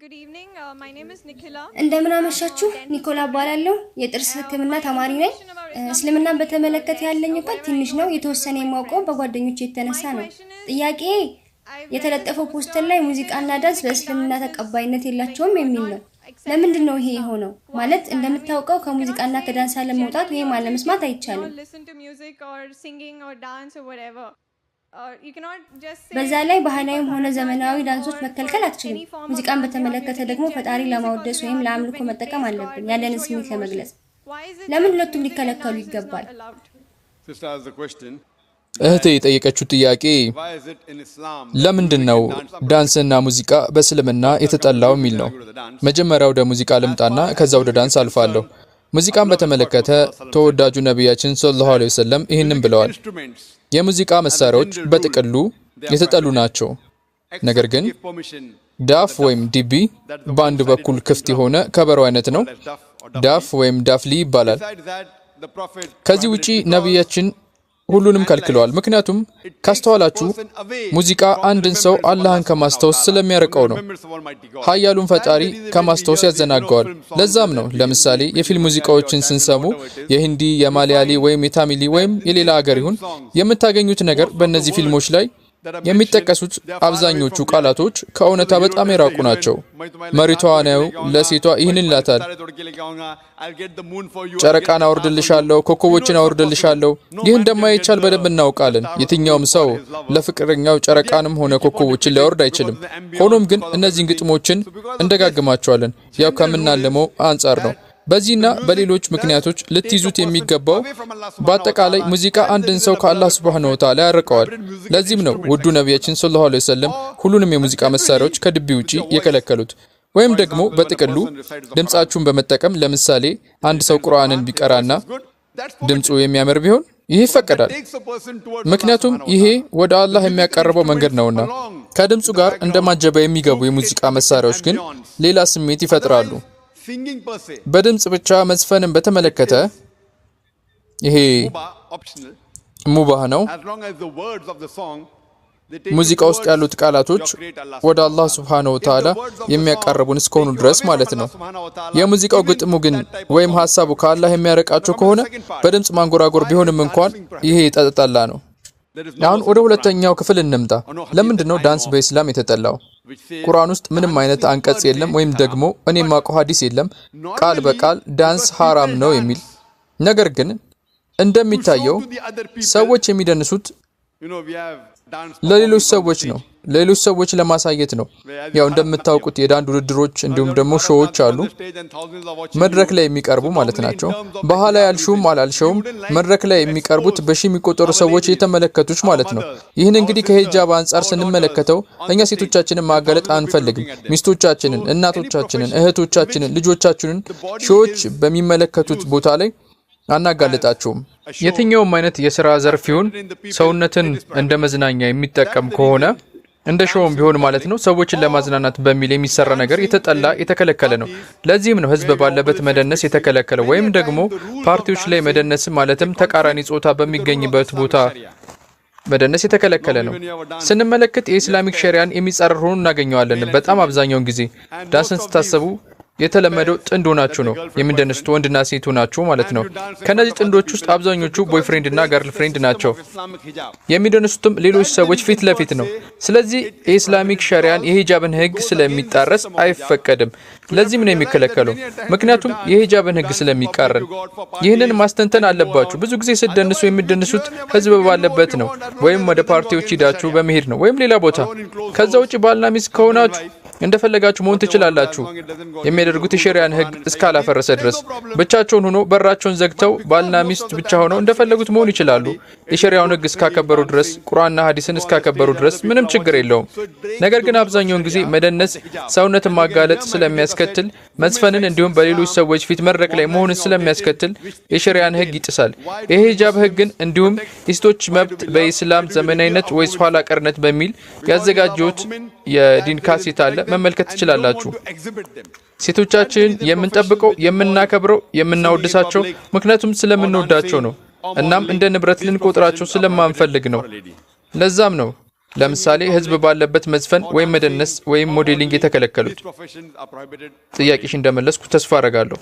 Good evening. My name is Nikhila. እንደምን አመሻችሁ ኒኮላ ባላለው የጥርስ ህክምና ተማሪ ነኝ። እስልምና በተመለከተ ያለኝ እውቀት ትንሽ ነው የተወሰነ የማውቀው በጓደኞቼ የተነሳ ነው። ጥያቄ የተለጠፈው ፖስተር ላይ ሙዚቃና ዳንስ በእስልምና ተቀባይነት የላቸውም የሚል ነው። ለምንድን ነው ይሄ የሆነው? ማለት እንደምታውቀው ከሙዚቃና ከዳንስ ዓለም መውጣት ወይም አለመስማት አይቻልም። በዛ ላይ ባህላዊም ሆነ ዘመናዊ ዳንሶች መከልከል አትችልም። ሙዚቃን በተመለከተ ደግሞ ፈጣሪ ለማወደስ ወይም ለአምልኮ መጠቀም አለብን ያለንን ስሜት ለመግለጽ። ለምን ሁለቱም ሊከለከሉ ይገባል? እህቴ የጠየቀችው ጥያቄ ለምንድነው ዳንስና ሙዚቃ በእስልምና የተጠላው የሚል ነው። መጀመሪያ ወደ ሙዚቃ ልምጣና ከዛ ወደ ዳንስ አልፋለሁ። ሙዚቃን በተመለከተ ተወዳጁ ነብያችን ሰለላሁ ዐለይሂ ወሰለም ይህንን ብለዋል። የሙዚቃ መሳሪያዎች በጥቅሉ የተጠሉ ናቸው። ነገር ግን ዳፍ ወይም ዲቢ በአንድ በኩል ክፍት የሆነ ከበሮ አይነት ነው። ዳፍ ወይም ዳፍሊ ይባላል። ከዚህ ውጪ ነብያችን ሁሉንም ከልክለዋል። ምክንያቱም ካስተዋላችሁ ሙዚቃ አንድን ሰው አላህን ከማስተዋወስ ስለሚያርቀው ነው። ኃያሉን ፈጣሪ ከማስተዋወስ ያዘናጋዋል። ለዛም ነው ለምሳሌ የፊልም ሙዚቃዎችን ስንሰሙ የሂንዲ፣ የማሊያሊ ወይም የታሚሊ ወይም የሌላ ሀገር ይሁን የምታገኙት ነገር በእነዚህ ፊልሞች ላይ የሚጠቀሱት አብዛኞቹ ቃላቶች ከእውነታ በጣም የራቁ ናቸው። መሪቷ ነው ለሴቷ ይህንን ይላታል፣ ጨረቃን አወርድልሻለሁ፣ ኮከቦችን አወርድልሻለሁ። ይህ እንደማይቻል በደንብ እናውቃለን። የትኛውም ሰው ለፍቅረኛው ጨረቃንም ሆነ ኮከቦችን ሊያወርድ አይችልም። ሆኖም ግን እነዚህን ግጥሞችን እንደጋግማቸዋለን። ያው ከምናለመው አንጻር ነው። በዚህና በሌሎች ምክንያቶች ልትይዙት የሚገባው በአጠቃላይ ሙዚቃ አንድን ሰው ከአላህ Subhanahu Wa Ta'ala ያርቀዋል። ለዚህም ነው ውዱ ነብያችን ሰለላሁ ዐለይሂ ወሰለም ሁሉንም የሙዚቃ መሳሪያዎች ከድቢ ውጪ የከለከሉት። ወይም ደግሞ በጥቅሉ ድምጻችሁን በመጠቀም ለምሳሌ አንድ ሰው ቁርአንን ቢቀራና ድምጹ የሚያምር ቢሆን ይህ ይፈቀዳል። ምክንያቱም ይሄ ወደ አላህ የሚያቀርበው መንገድ ነውና። ከድምጹ ጋር እንደማጀባ የሚገቡ የሙዚቃ መሳሪያዎች ግን ሌላ ስሜት ይፈጥራሉ። በድምጽ ብቻ መዝፈንን በተመለከተ ይሄ ሙባህ ነው። ሙዚቃ ውስጥ ያሉት ቃላቶች ወደ አላህ Subhanahu Wa Ta'ala የሚያቀርቡን እስከሆኑ ድረስ ማለት ነው። የሙዚቃው ግጥሙ ግን ወይም ሐሳቡ ከአላህ የሚያረቃቸው ከሆነ በድምጽ ማንጎራጎር ቢሆንም እንኳን ይሄ የተጠላ ነው። አሁን ወደ ሁለተኛው ክፍል እንምጣ። ለምንድነው ዳንስ በእስላም የተጠላው? ቁርአን ውስጥ ምንም አይነት አንቀጽ የለም ወይም ደግሞ እኔ ማቀው ሐዲስ የለም ቃል በቃል ዳንስ ሐራም ነው የሚል። ነገር ግን እንደሚታየው ሰዎች የሚደንሱት ለሌሎች ሰዎች ነው፣ ለሌሎች ሰዎች ለማሳየት ነው። ያው እንደምታውቁት የዳንስ ውድድሮች እንዲሁም ደግሞ ሾዎች አሉ፣ መድረክ ላይ የሚቀርቡ ማለት ናቸው። በኋላ ያልሹም አላልሹም መድረክ ላይ የሚቀርቡት በሺ የሚቆጠሩ ሰዎች የተመለከቱች ማለት ነው። ይህን እንግዲህ ከሂጃብ አንፃር ስንመለከተው እኛ ሴቶቻችንን ማጋለጥ አንፈልግም። ሚስቶቻችንን፣ እናቶቻችንን፣ እህቶቻችንን፣ ልጆቻችንን ሾዎች በሚመለከቱት ቦታ ላይ አናጋለጣቸውም። የትኛውም አይነት የሥራ ዘርፍ ይሁን ሰውነትን እንደ መዝናኛ የሚጠቀም ከሆነ እንደ ሾውም ቢሆን ማለት ነው ሰዎችን ለማዝናናት በሚል የሚሰራ ነገር የተጠላ የተከለከለ ነው። ለዚህም ነው ህዝብ ባለበት መደነስ የተከለከለ ወይም ደግሞ ፓርቲዎች ላይ መደነስ ማለትም ተቃራኒ ጾታ በሚገኝበት ቦታ መደነስ የተከለከለ ነው። ስንመለከት የኢስላሚክ ሸሪያን የሚጻረር ሆኖ እናገኘዋለን። በጣም አብዛኛውን ጊዜ ዳንስን ስታስቡ የተለመደው ጥንድ ሆናችሁ ነው የሚደንሱት፣ ወንድና ሴት ሆናችሁ ማለት ነው። ከነዚህ ጥንዶች ውስጥ አብዛኞቹ ቦይፍሬንድ እና ገርል ፍሬንድ ናቸው። የሚደንሱትም ሌሎች ሰዎች ፊት ለፊት ነው። ስለዚህ የኢስላሚክ ሸሪያን የሂጃብን ህግ ስለሚጣረስ አይፈቀድም። ለዚህም ነው የሚከለከለው፣ ምክንያቱም የሂጃብን ህግ ስለሚቃረን። ይህንን ማስተንተን አለባችሁ። ብዙ ጊዜ ስትደንሱ የሚደንሱት ህዝብ ባለበት ነው፣ ወይም ወደ ፓርቲዎች ሂዳችሁ በመሄድ ነው፣ ወይም ሌላ ቦታ። ከዛ ውጪ ባልና ሚስት ከሆናችሁ እንደፈለጋችሁ መሆን ትችላላችሁ። የሚያደርጉት የሸሪያን ህግ እስካላፈረሰ ድረስ ብቻቸውን ሆኖ በራቸውን ዘግተው ባልና ሚስት ብቻ ሆነው እንደፈለጉት መሆን ይችላሉ። የሸሪያውን ህግ እስካከበሩ ድረስ ቁርአንና ሐዲስን እስካከበሩ ድረስ ምንም ችግር የለውም። ነገር ግን አብዛኛውን ጊዜ መደነስ ሰውነትን ማጋለጥ ስለሚያስከትል፣ መዝፈንን እንዲሁም በሌሎች ሰዎች ፊት መድረክ ላይ መሆንን ስለሚያስከትል የሸሪያን ህግ ይጥሳል። የሂጃብ ህግን እንዲሁም የሴቶች መብት በኢስላም ዘመናዊነት ወይስ ኋላ ቀርነት በሚል ያዘጋጁት የዲን ካሴት አለ፣ መመልከት ትችላላችሁ። ሴቶቻችንን የምንጠብቀው የምናከብረው የምናወድሳቸው ምክንያቱም ስለምንወዳቸው ነው። እናም እንደ ንብረት ልንቆጥራቸው ስለማንፈልግ ነው። ለዛም ነው ለምሳሌ ህዝብ ባለበት መዝፈን ወይም መደነስ ወይም ሞዴሊንግ የተከለከሉት? ጥያቄሽ እንደመለስኩ ተስፋ አደርጋለሁ።